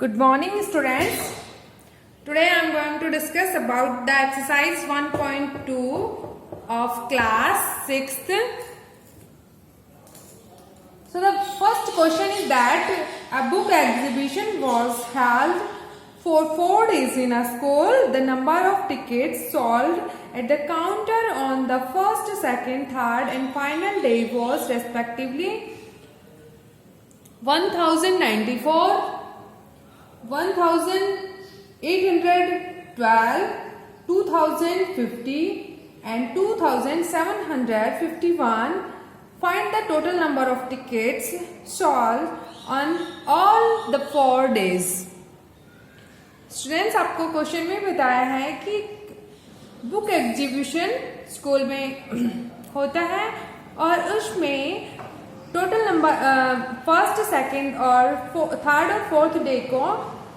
Good morning, students. Today I am going to discuss about the exercise 1.2 of class 6th. So the first question is that a book exhibition was held for 4 days in a school. The number of tickets sold at the counter on the first, second, third and final day was respectively 1094, 1812, 2050 and 2751. Find the total number of tickets sold on all the 4 days. Students, आपको question में बताया है कि book exhibition school में होता है और उसमें टोटल नंबर फर्स्ट, सेकंड और थर्ड और फोर्थ डे को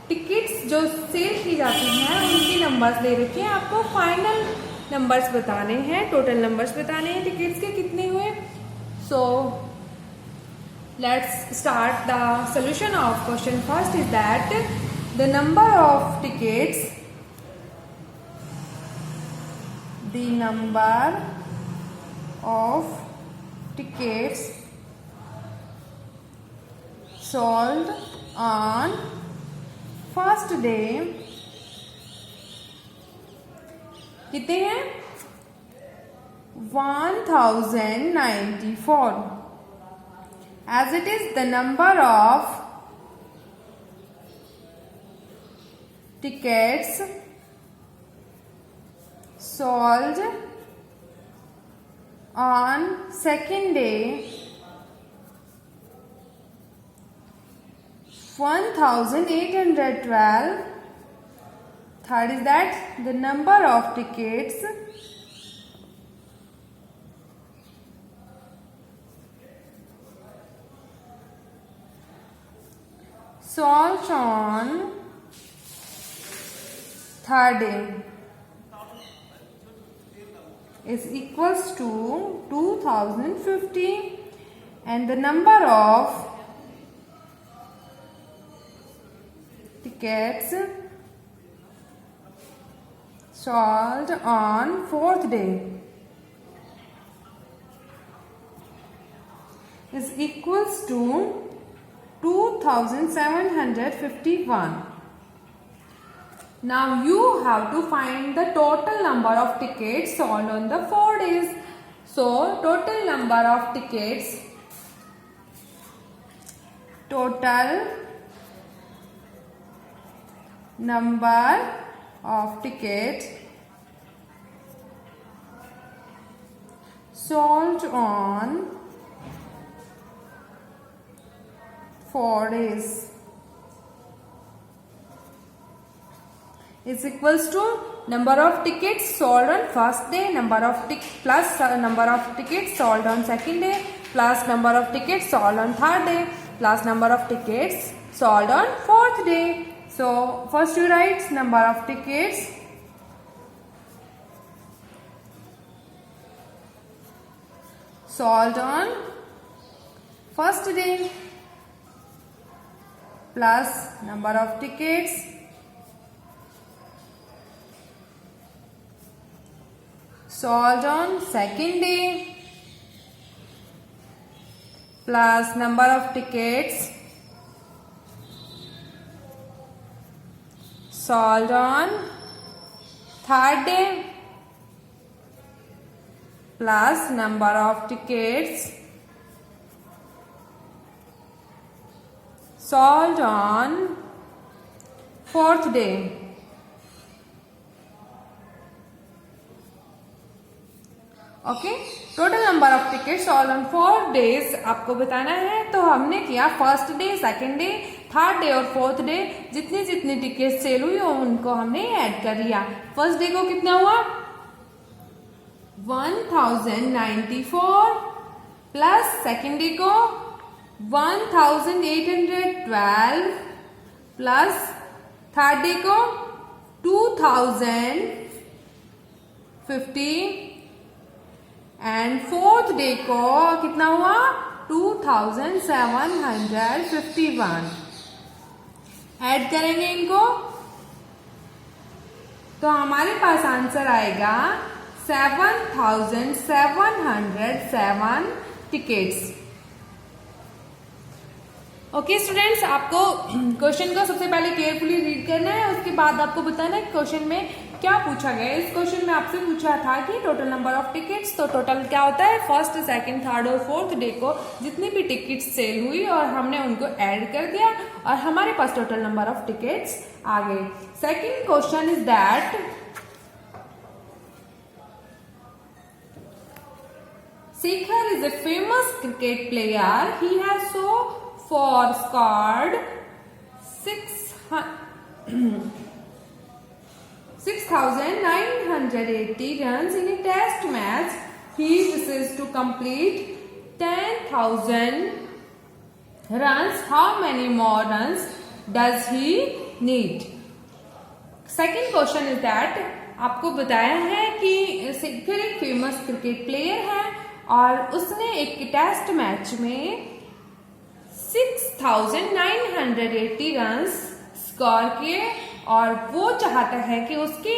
टिकट्स जो सेल की जाती हैं उनकी नंबर्स दे रखे हैं। आपको फाइनल नंबर्स बताने हैं, टोटल नंबर्स बताने हैं टिकट्स के कितने हुए। So let's start the solution of question. First is that the number of tickets sold on first day कितने हैं? 1094, as it is the number of tickets sold on second day 1812. Third is that the number of tickets sold on third day is equals to 2050 and the number of tickets sold on fourth day is equals to 2751. Now you have to find the total number of tickets sold on the 4 days. So total number of tickets sold on 4 days is equals to number of tickets sold on first day plus number of tickets sold on second day plus number of tickets sold on third day plus number of tickets sold on fourth day. So first you write number of tickets sold on first day plus number of tickets sold on second day plus number of tickets sold on third day plus number of tickets sold on fourth day. Okay, total number of ticket sold on 4 days आपको बताना है। तो हमने किया first day, second day, third day और fourth day जितनी जितनी ticket cell हुई उनको हमने ऐड कर लिया। फर्स्ट डे को कितना हुआ? 1094 प्लस सेकंड डे को 1812 प्लस थर्ड डे को 2050 एंड फोर्थ डे को कितना हुआ? 2751. ऐड करेंगे इनको तो हमारे पास आंसर आएगा 7,707 टिकट्स। ओके स्टूडेंट्स, आपको क्वेश्चन को सबसे पहले केयरफुली रीड करना है, उसके बाद आपको बताना है क्वेश्चन में क्या पूछा गया है। इस क्वेश्चन में आपसे पूछा था कि टोटल नंबर ऑफ टिकट्स, तो टोटल क्या होता है, फर्स्ट, सेकंड, थर्ड और फोर्थ डे को जितनी भी टिकट्स सेल हुई और हमने उनको ऐड कर दिया और हमारे पास टोटल नंबर ऑफ टिकट्स आ गए। Second question is that Shekhar is a famous cricket player. He has scored 6,980 runs in a test match. He wishes to complete 10,000 runs. How many more runs does he need? Second question is that आपको बताया है कि शेखर एक famous cricket player है और उसने एक test match में 6,980 रन्स स्कोर किए और वो चाहता है कि उसके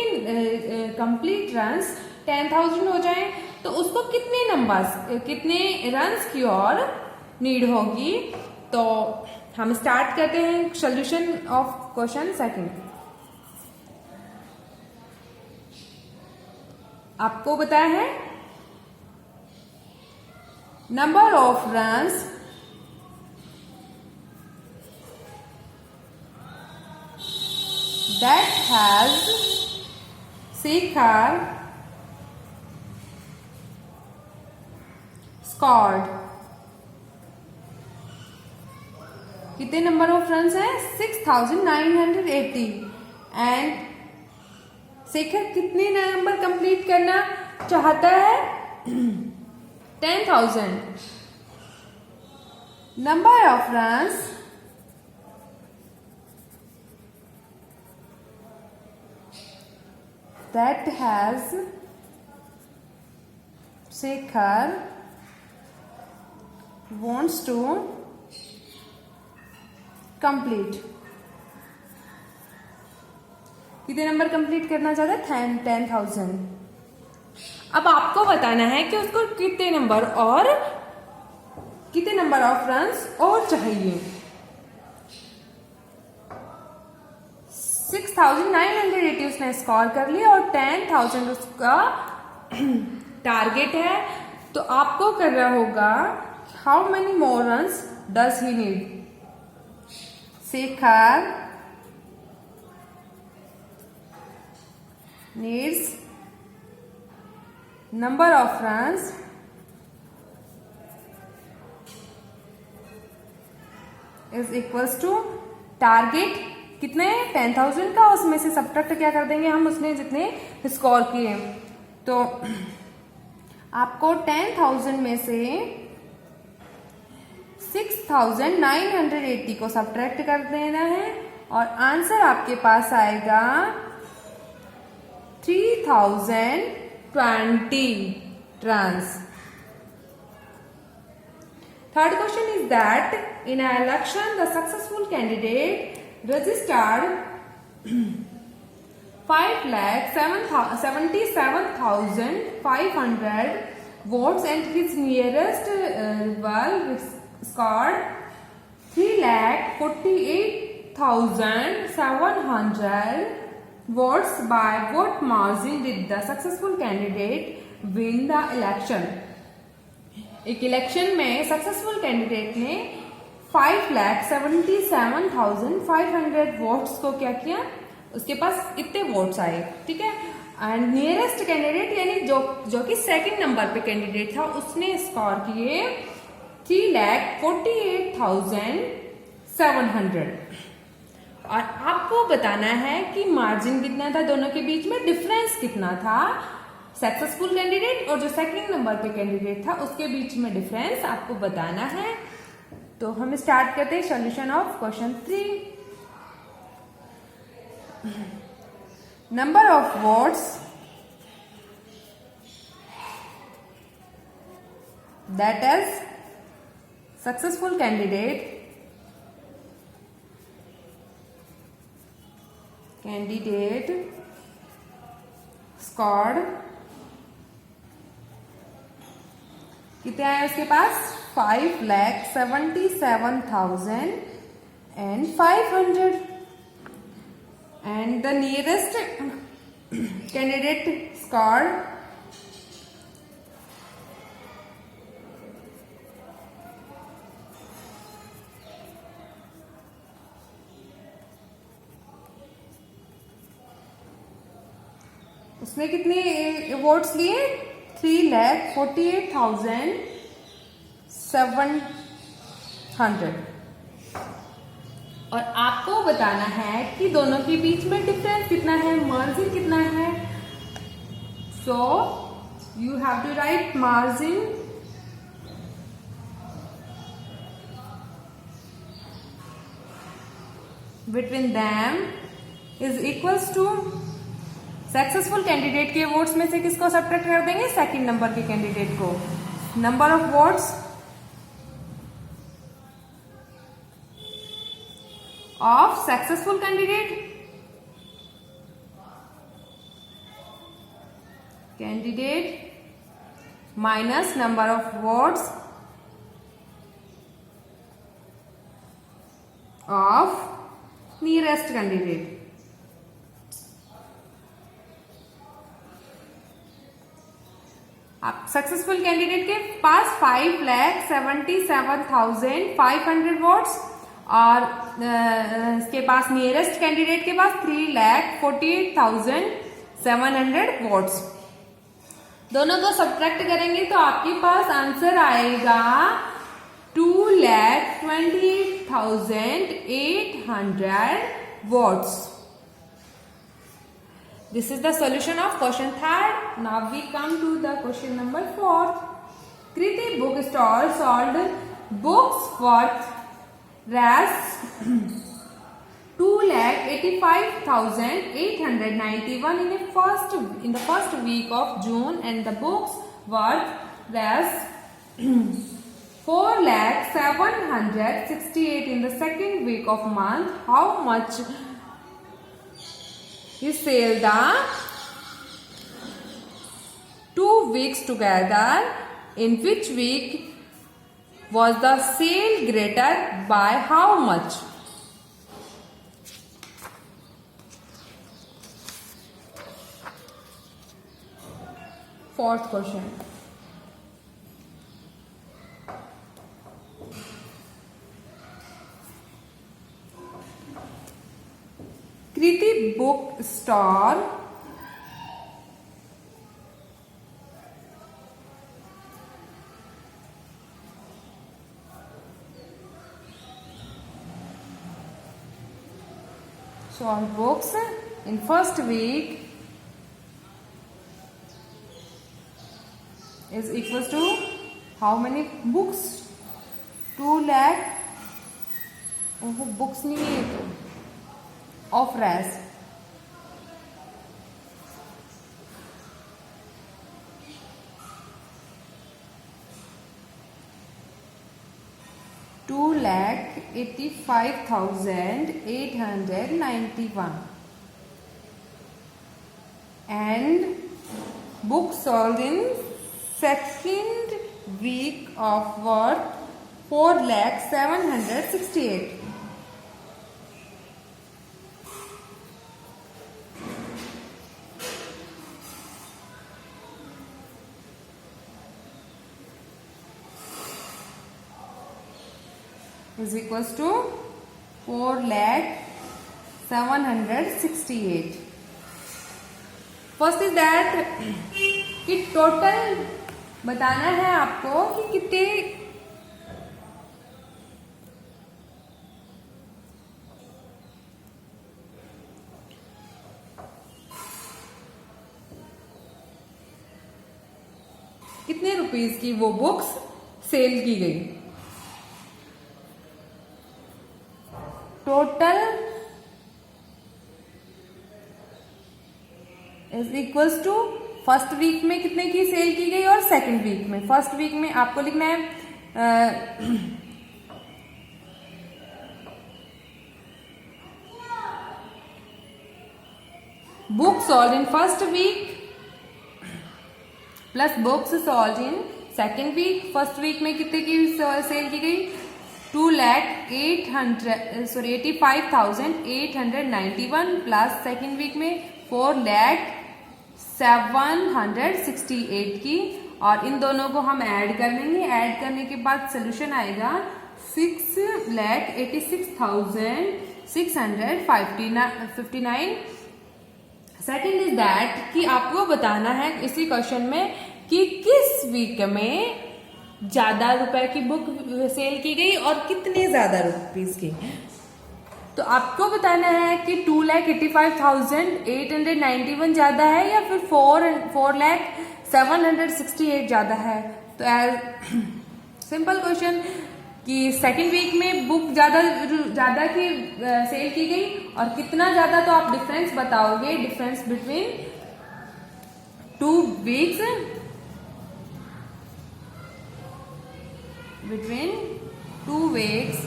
कंप्लीट रन्स 10,000 हो जाएं, तो उसको कितने रन्स की और नीड होगी। तो हम स्टार्ट करते हैं सॉल्यूशन ऑफ क्वेश्चन सेकंड। आपको बताया है number of runs that has Shekhar scored. कितने नंबर ऑफ रन्स है, 6,980 एंड शेखर कितने नंबर कंप्लीट करना चाहता है, 10,000। Number of runs that has Shekhar wants to complete। कितने नंबर कंप्लीट करना चाहता है, 10,000। अब आपको बताना है कि उसको कितने नंबर ऑफ रन्स और चाहिए। 6,980 उसने स्कोर कर लिया और 10,000 उसका टारगेट है, तो आपको करना होगा how many more runs does he need. Shekhar needs number of runs is equals to target कितने, 10,000 का, उसमें से सब्ट्रैक्ट क्या कर देंगे हम, उसने जितने स्कोर किए। तो आपको 10,000 में से 6,980 को सब्ट्रैक्ट कर देना है और आंसर आपके पास आएगा 3,020 runs. Third question is that in an election the successful candidate registered 5,77,500 votes and his nearest rival scored 3,48,700 votes. By what margin did the successful candidate win the election? एक election में successful candidate ने 5,77,500 votes को क्या किया, उसके पास इतने votes आए, ठीक है। एंड नियरेस्ट कैंडिडेट यानी जो कि सेकंड नंबर पे कैंडिडेट था, उसने स्कोर किए 3,48,700 और आपको बताना है कि मार्जिन कितना था दोनों के बीच में, डिफरेंस कितना था, सक्सेसफुल कैंडिडेट और जो सेकंड नंबर पे कैंडिडेट था उसके बीच में डिफरेंस आपको बताना है। तो हम स्टार्ट करते हैं solution of question 3। Number of votes that is successful candidate candidate scored, कितने आए उसके पास 5,77,500 and the nearest candidate scored उसने कितने वोट्स लिए 3,48,700 और आपको बताना है कि दोनों के बीच में डिफरेंस कितना है, मार्जिन कितना है। So you have to write margin between them is equals to successful candidate के वोट्स में से किसको सब्ट्रैक्ट कर देंगे, सेकंड नंबर के कैंडिडेट को। Number of votes of successful candidate minus number of votes of nearest candidate। अब successful candidate के पास 5,77,500 वोट्स और इसके पास नियरेस्ट कैंडिडेट के पास 3,48,700 वोट्स। दोनों को सब्ट्रैक्ट करेंगे तो आपके पास आंसर आएगा 2,28,800 votes. This is the solution of question 3rd. Now we come to the question number 4th. Kriti bookstall sold books worth Rs 2,85,891 in the first week of June and the books worth Rs 4,768 in the second week of month. How much you sell the 2 weeks together? In which week was the sale greater by how much? Fourth question. Kriti bookstore sold books in first week is equals to how many books? 2 lakh books नहीं है तो of Rs 2,85,891 and books sold in second week of worth 4,768. is equals to 4,768. First is that कि total बताना है आपको कि कितने कितने रुपीस की वो बुक्स सेल की गई। Total is equals to first week में कितने की सेल की गई और सेकंड वीक में। फर्स्ट वीक में आपको लिखना है book sold in first week plus books sold in second week. First week में कितने की सेल की गई? 2,85,891 प्लस सेकेंड वीक में 4,07,68 की, और इन दोनों को हम ऐड कर लेंगे। ऐड करने के बाद सोल्यूशन आएगा 6,86,659। सेकेंड इज दैट कि आपको बताना है इसी क्वेश्चन में कि किस वीक में ज्यादा रुपए की बुक सेल की गई और कितने ज्यादा रुपीस की। तो आपको बताना है कि 2,85,891 ज्यादा है या फिर 4,07,68 ज्यादा है। तो सिंपल क्वेश्चन कि सेकेंड वीक में बुक ज्यादा की सेल की गई और कितना ज्यादा, तो आप डिफरेंस बताओगे, difference between 2 weeks, between 2 weeks.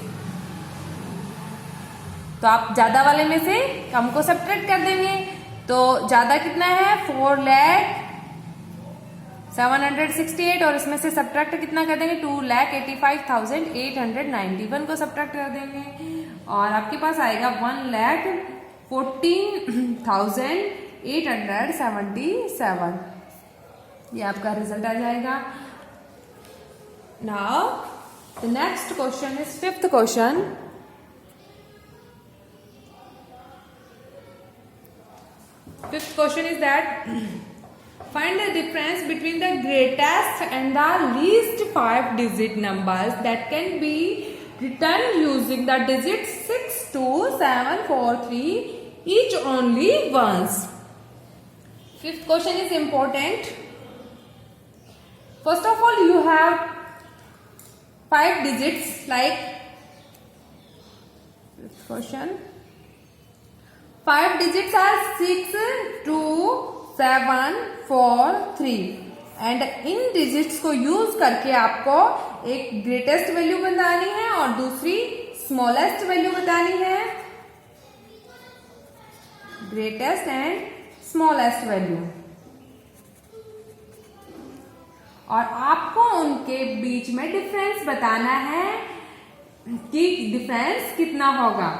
तो आप ज्यादा वाले में से कम को सब्ट्रैक्ट कर देंगे। तो ज्यादा कितना है? 4,07,68 और इसमें से सब्ट्रैक्ट कितना कर देंगे? 2,85,891 को सब्ट्रैक्ट कर देंगे और आपके पास आएगा 1,14,877। ये आपका रिजल्ट आ जाएगा। Now the next question is fifth question. Fifth question is that find the difference between the greatest and the least 5-digit numbers that can be written using the digits 6, 2, 7, 4, 3 each only once. Fifth question is important. First of all, you have 5 digits like fifth question. 5 digits are 6, 2, 7, 4, 3 and in digits को use करके आपको एक greatest value बतानी है और दूसरी smallest value बतानी है। ग्रेटेस्ट एंड स्मॉलेस्ट वैल्यू, और आपको उनके बीच में डिफरेंस बताना है कि डिफरेंस कितना होगा।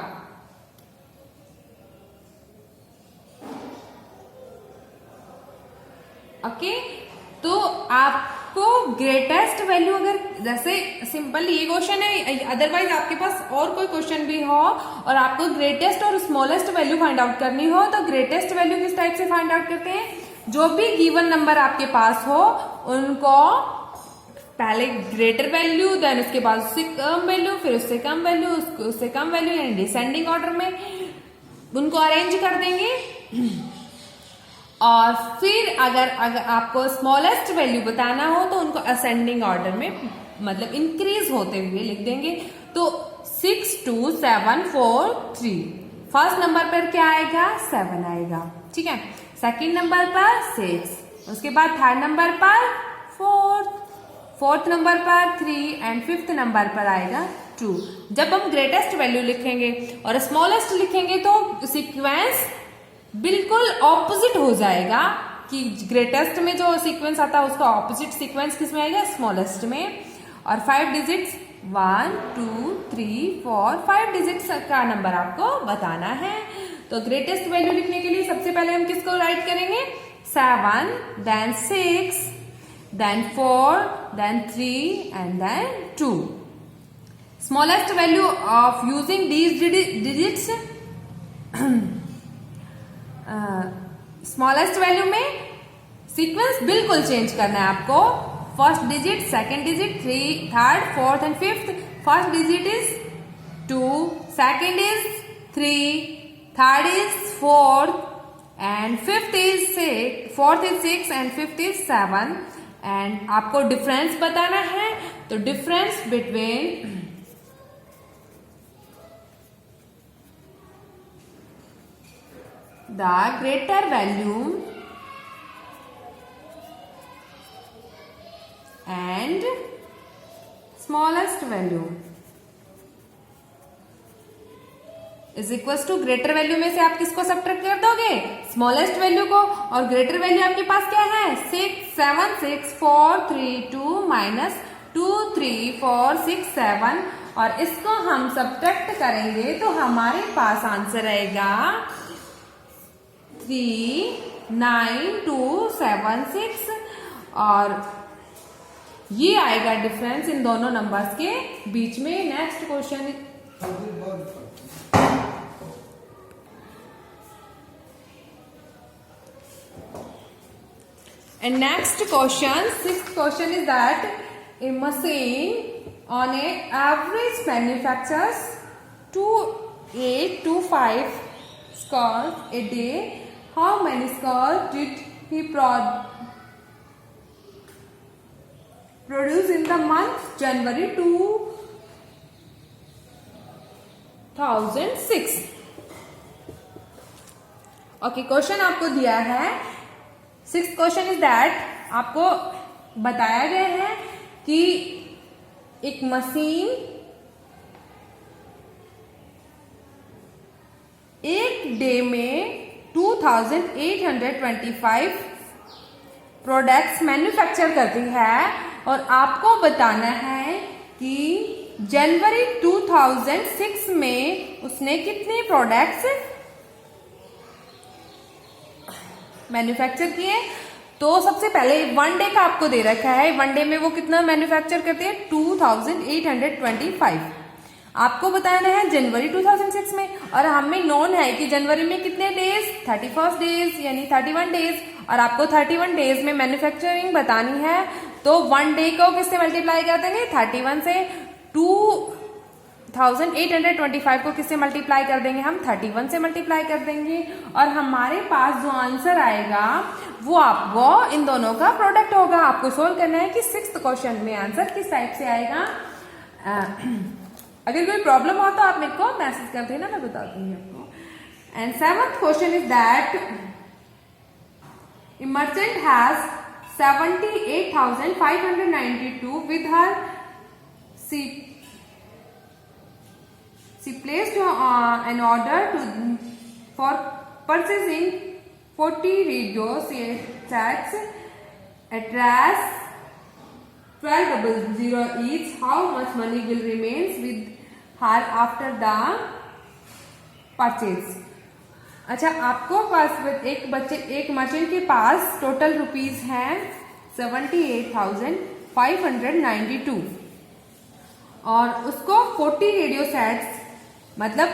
ओके तो आपको ग्रेटेस्ट वैल्यू, अगर जैसे सिंपल ये क्वेश्चन है, अदरवाइज आपके पास और कोई क्वेश्चन भी हो और आपको ग्रेटेस्ट और स्मॉलेस्ट वैल्यू फाइंड आउट करनी हो, तो ग्रेटेस्ट वैल्यू किस टाइप से फाइंड आउट करते हैं? जो भी गिवन नंबर आपके पास हो उनको पहले ग्रेटर वैल्यू, देन उसके बाद उससे कम वैल्यू, फिर उससे कम वैल्यू, उससे कम वैल्यू, यानी डिसेंडिंग ऑर्डर में उनको अरेंज कर देंगे। और फिर अगर आपको स्मॉलेस्ट वैल्यू बताना हो तो उनको असेंडिंग ऑर्डर में, मतलब इंक्रीज होते हुए लिख देंगे। तो 6, 2, 7, 4, 3 फर्स्ट नंबर पर क्या आएगा? 7 आएगा, ठीक है। सेकंड नंबर पर 6, उसके बाद थर्ड नंबर पर 4, फोर्थ नंबर पर 3 एंड फिफ्थ नंबर पर आएगा 2। जब हम ग्रेटेस्ट वैल्यू लिखेंगे और स्मॉलेस्ट लिखेंगे तो सीक्वेंस बिल्कुल ऑपोजिट हो जाएगा कि ग्रेटेस्ट में जो सीक्वेंस आता है उसका ऑपोजिट सीक्वेंस किस में आएगा? स्मॉलेस्ट में। और 5 डिजिट्स 1, 2, 3, 4 5 डिजिट्स का नंबर आपको बताना है। तो ग्रेटेस्ट वैल्यू लिखने के लिए सबसे पहले हम किसको राइट करेंगे? 7, then 6, then 4, then 3 and then 2। Smallest value of using these digits, smallest value में सीक्वेंस बिल्कुल चेंज करना है आपको। First digit, second digit, third, fourth and fifth. First digit is 2, second is 3, third is 4 and fifth is 6, fourth is 6 and fifth is 7। And आपको difference बताना है, तो difference between the greater value and smallest value is equal to greater value में से आप किसको subtract कर दोगे, स्मॉलेस्ट वैल्यू को, और ग्रेटर वैल्यू आपके पास क्या है 6 7 6 4 3 2 माइनस 2 3 4 6 7, और इसको हम सब्ट्रैक्ट करेंगे तो हमारे पास आंसर आएगा 3 9 2 7 6, और ये आएगा डिफरेंस इन दोनों नंबर्स के बीच में। Next question, and next question, sixth question is that a machine on a average manufactures 8 to 5 skulls a day. How many skulls did he produce in the month January 2006? Okay, question आपको दिया है, sixth question is that, आपको बताया गया है कि एक machine एक डे में 2825 प्रोडक्ट्स मैन्युफैक्चर करती है, और आपको बताना है कि जनवरी 2006 में उसने कितने प्रोडक्ट्स मैन्युफैक्चर किए। तो सबसे पहले वन डे का आपको दे रखा है, वन डे में वो कितना मैन्युफैक्चर करते हैं 2825। आपको बताना है जनवरी 2006 में, और हमें नोन है कि जनवरी में कितने डेज 31 डेज यानी 31 डेज, और आपको 31 डेज में मैन्युफैक्चरिंग बतानी है। तो वन डे को किससे मल्टीप्लाई कर देंगे 31 से, 2825 को किससे मल्टीप्लाई कर देंगे हम 31 से मल्टीप्लाई कर देंगे, और हमारे पास जो आंसर आएगा वो आपको इन दोनों का प्रोडक्ट होगा। आपको सोल्व करना है कि सिक्स्थ क्वेश्चन में आंसर किस टाइप से आएगा। अगर कोई प्रॉब्लम हो तो आप मेरे को मैसेज कर देना, मैं बता दूंगी आपको। And seventh question is that A merchant has 78,592 with her she placed an order for purchasing 40 radio sets at 1200 each. How much money will remains with her after the purchase? अच्छा, आपको पास एक merchant के पास total rupees है 78,592, और उसको 40 radio sets, मतलब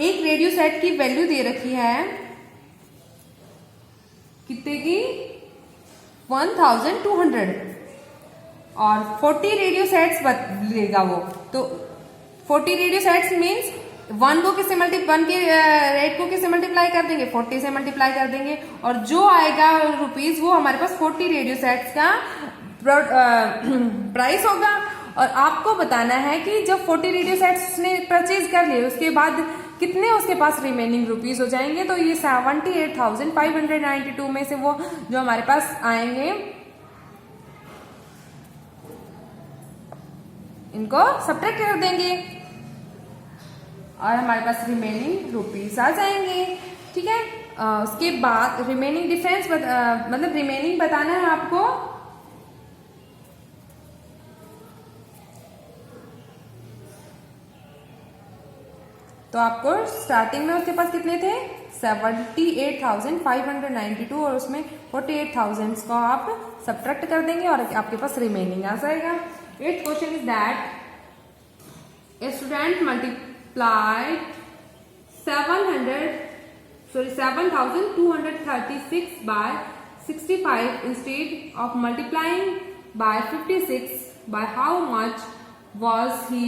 एक radio set की वैल्यू दे रखी है कितने की 1200, और 40 रेडियो सेट्स लेगा वो। तो 40 रेडियो सेट्स मीन्स वन के रेट को किससे मल्टीप्लाई कर देंगे 40 से मल्टीप्लाई कर देंगे, और जो आएगा रुपीज वो हमारे पास 40 रेडियो सेट्स का प्राइस होगा। और आपको बताना है कि जब 40 रेडियो सेट्स उसने परचेज कर लिए उसके बाद कितने उसके पास रिमेनिंग रुपीज हो जाएंगे। तो ये 78,592 में से वो जो हमारे पास आएंगे इनको सब्ट्रैक्ट कर देंगे, और हमारे पास रिमेनिंग रुपीज आ जाएंगे। ठीक है, उसके बाद रिमेनिंग डिफरेंस मतलब रिमेनिंग बताना है आपको। तो आपको स्टार्टिंग में उसके पास कितने थे 78,592, और उसमें 48,000 को आप सब्ट्रैक्ट कर देंगे और आपके पास रिमेनिंग आ जाएगा। 8th question is that a student multiplied 7,236 by 65 instead of multiplying by 56, by how much was he